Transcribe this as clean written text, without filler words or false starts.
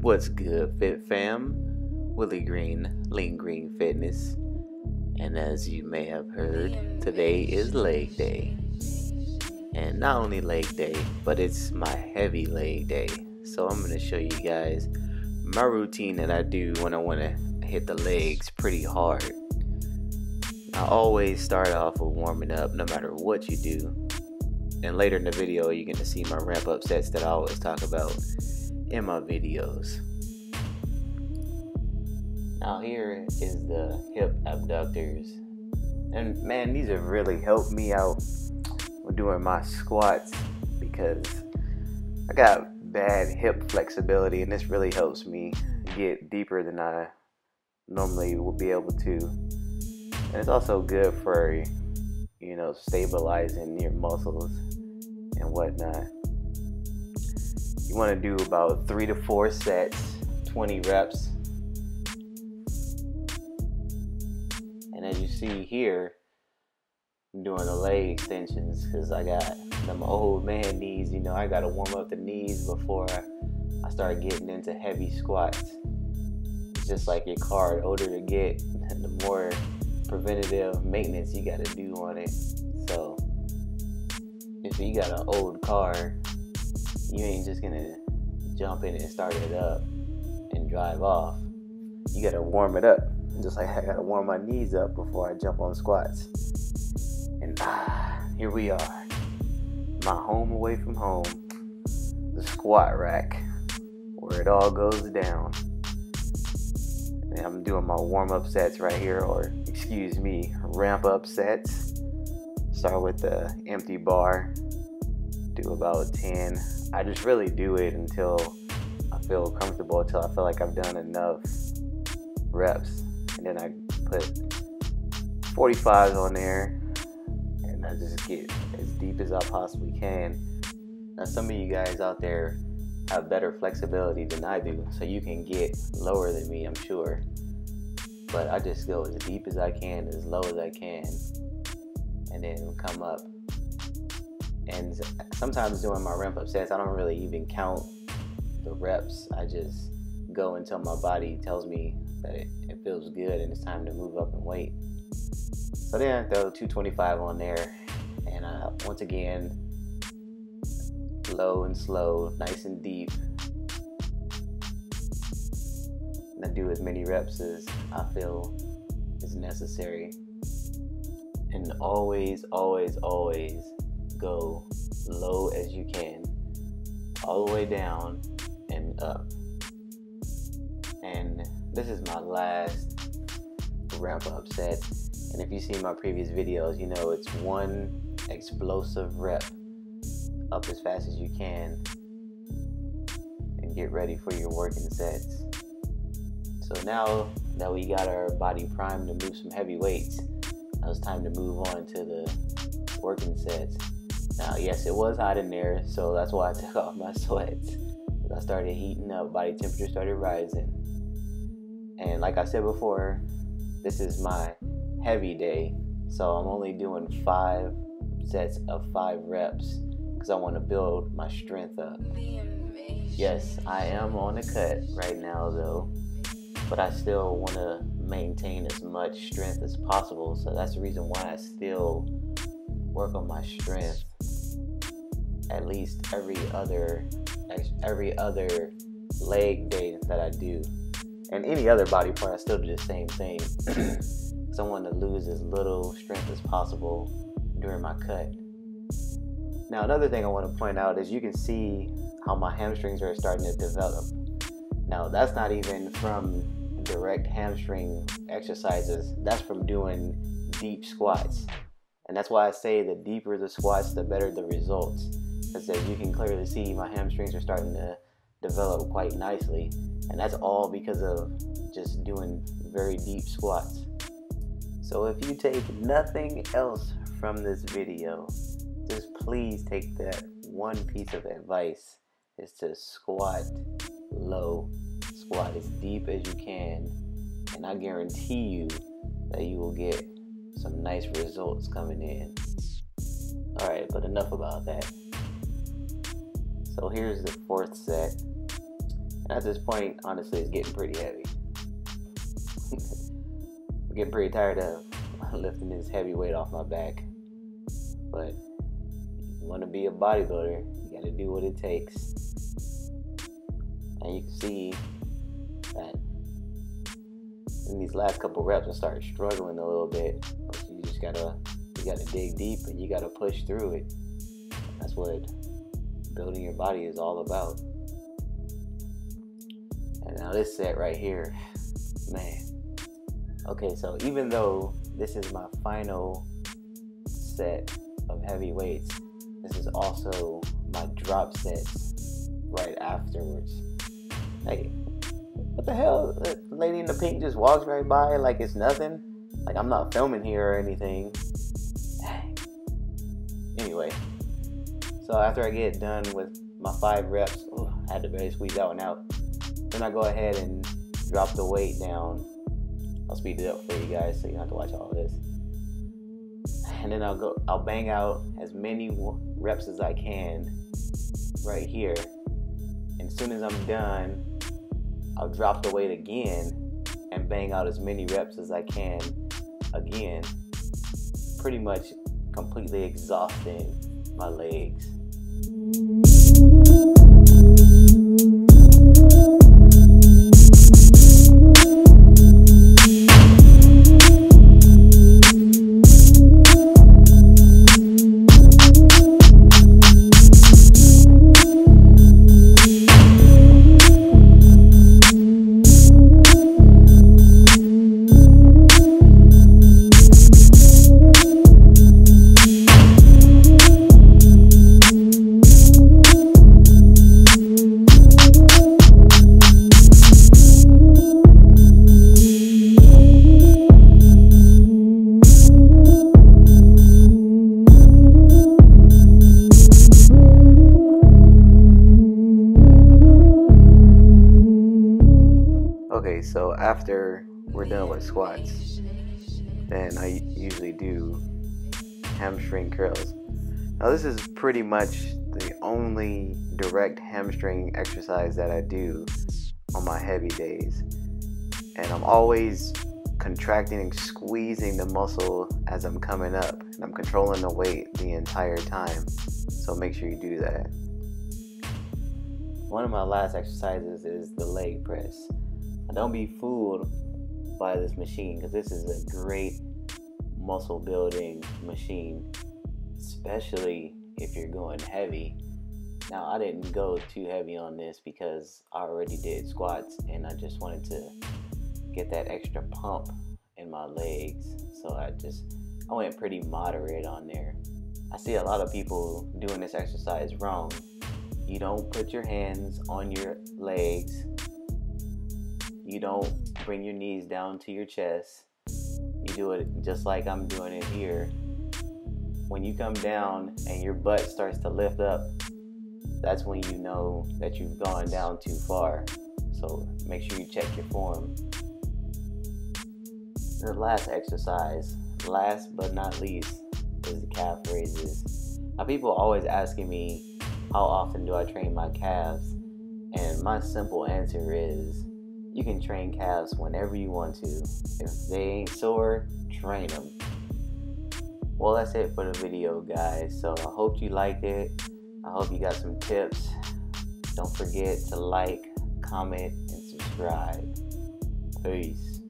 What's good, Fit Fam? Willie Green, Lean Green Fitness. And as you may have heard, today is leg day. And not only leg day, but it's my heavy leg day. So I'm going to show you guys my routine that I do when I want to hit the legs pretty hard. I always start off with warming up no matter what you do. And later in the video, you're going to see my ramp up sets that I always talk about in my videos. Now here is the hip abductors, and man, these have really helped me out with doing my squats because I got bad hip flexibility, and this really helps me get deeper than I normally would be able to. And it's also good for, stabilizing your muscles and whatnot. You want to do about 3 to 4 sets, 20 reps. And as you see here, I'm doing the leg extensions because I got them old man knees. I got to warm up the knees before I start getting into heavy squats. It's just like your car, the older to get, the more preventative maintenance you got to do on it. So if you got an old car, you ain't just gonna jump in and start it up and drive off. You gotta warm it up, just like I gotta warm my knees up before I jump on squats. And here we are, my home away from home, the squat rack, where it all goes down. And I'm doing my warm-up sets right here, or ramp up sets. Start with the empty bar, do about 10. I just really do it until I feel comfortable, until I feel like I've done enough reps. And then I put 45s on there, and I just get as deep as I possibly can. Now, some of you guys out there have better flexibility than I do, so you can get lower than me, I'm sure. But I just go as deep as I can, as low as I can, and then come up. And sometimes doing my ramp up sets, I don't really even count the reps. I just go until my body tells me that it feels good and it's time to move up and weight. So then I throw 225 on there, and once again, low and slow, nice and deep. And I do as many reps as I feel is necessary. And always, always, always go low as you can, all the way down and up. And this is my last ramp up set. And if you see my previous videos, it's one explosive rep up as fast as you can, and get ready for your working sets. So now that we got our body primed to move some heavy weights, now it's time to move on to the working sets. Now, yes, it was hot in there, so that's why I took off my sweats. I started heating up, body temperature started rising. And like I said before, this is my heavy day, so I'm only doing 5 sets of 5 reps because I want to build my strength up. Yes, I am on a cut right now though, but I still want to maintain as much strength as possible, so that's the reason why I still work on my strength at least every other leg day that I do. And any other body part, I still do the same thing. So I want to lose as little strength as possible during my cut. Now, another thing I want to point out is you can see how my hamstrings are starting to develop. Now, that's not even from direct hamstring exercises. That's from doing deep squats. And that's why I say the deeper the squats, the better the results. Because as you can clearly see, my hamstrings are starting to develop quite nicely. And that's all because of just doing very deep squats. So if you take nothing else from this video, just please take that one piece of advice, is to squat low, squat as deep as you can, and I guarantee you that you will get some nice results coming in. Alright, but enough about that. So here's the 4th set. At this point, honestly, it's getting pretty heavy. I'm getting pretty tired of lifting this heavy weight off my back. But if you want to be a bodybuilder, you got to do what it takes. And you can see that in these last couple reps, I started struggling a little bit. But you gotta dig deep and you gotta push through it. That's what building your body is all about. And now this set right here, man. Okay, so even though this is my final set of heavy weights, this is also my drop sets right afterwards. Hey, what the hell? The lady in the pink just walks right by like it's nothing. Like I'm not filming here or anything. Anyway, so after I get done with my 5 reps, I had to barely squeeze that one out. Then I go ahead and drop the weight down. I'll speed it up for you guys so you don't have to watch all this. And then I'll bang out as many reps as I can right here. And as soon as I'm done, I'll drop the weight again and bang out as many reps as I can again, pretty much completely exhausting my legs. Okay, so after we're done with squats, then I usually do hamstring curls. Now this is pretty much the only direct hamstring exercise that I do on my heavy days. And I'm always contracting and squeezing the muscle as I'm coming up. And I'm controlling the weight the entire time. So make sure you do that. One of my last exercises is the leg press. Don't be fooled by this machine, because this is a great muscle building machine, especially if you're going heavy. Now I didn't go too heavy on this because I already did squats and I just wanted to get that extra pump in my legs, so I went pretty moderate on there. I see a lot of people doing this exercise wrong. You don't put your hands on your legs. You don't bring your knees down to your chest. You do it just like I'm doing it here. When you come down and your butt starts to lift up, that's when you know that you've gone down too far. So make sure you check your form. The last exercise, last but not least, is the calf raises. Now people are always asking me, how often do I train my calves? And my simple answer is, you can train calves whenever you want to. If they ain't sore, train them. Well, that's it for the video, guys. So I hope you liked it. I hope you got some tips. Don't forget to like, comment, and subscribe. Peace.